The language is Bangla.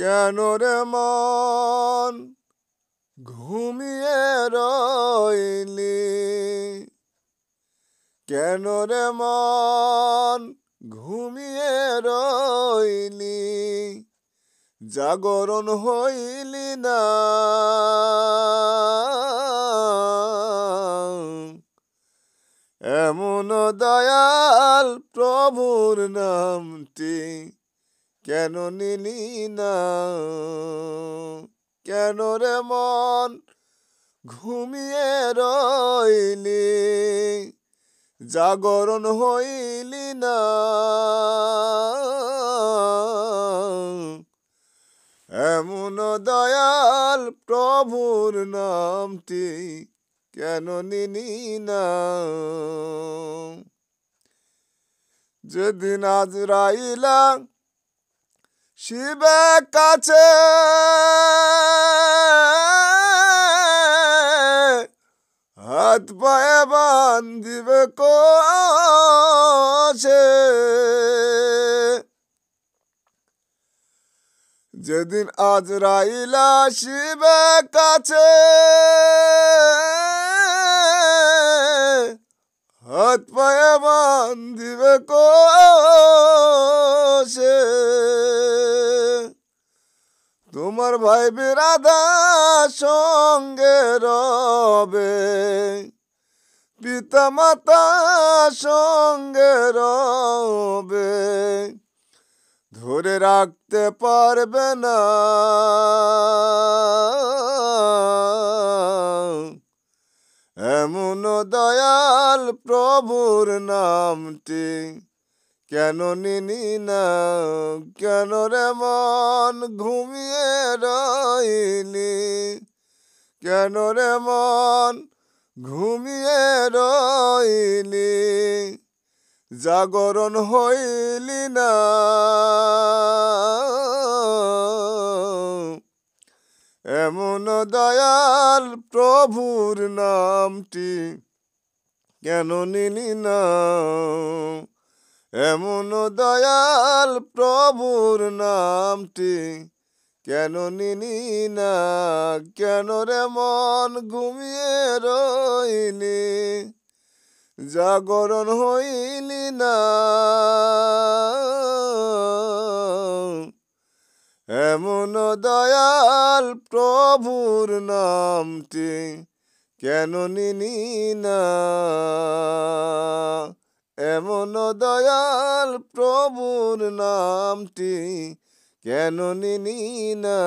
কেন রে মন ঘুমিয়ে রইলি? কেন রে মন ঘুমিয়ে রইলি? জাগরণ হইলি না? এমন দয়াল প্রভুর নামটি কেন নিলি না? কেন রে মন ঘুমিয়ে রইলি? জাগরণ হইলি না? এমন দয়াল প্রভুর নামটি কেন নিলি না? যেদিন আজরাইলা শিবে কাছে হাত পায়ে বান্ধিবে কোষে, যেদিন আজরাইলা শিবে কাছে হাত পায়ে বান্ধিবে কোষে, তোমার ভাই বিরাধা সঙ্গে রবে, পিতা মাতা সঙ্গে রবে, ধরে রাখতে পারবে না। এমন দয়াল প্রভুর নামটি কেন নিলি না? কেন রে মন ঘুমিয়ে রইলি? কেন রে মন ঘুমিয়ে রইলি? জাগরণ হইলি না? এমন দয়াল প্রভুর নামটি কেন নিলি না? এমন দয়াল প্রভুর নামটি কেন নিলি না? কেন রে মন ঘুমিয়ে রইলি? জাগরণ হইলি না? এমন দয়াল প্রভুর নামটি কেন নিলি না? এমন দয়াল প্রভুর নামটি কেন নিলি না?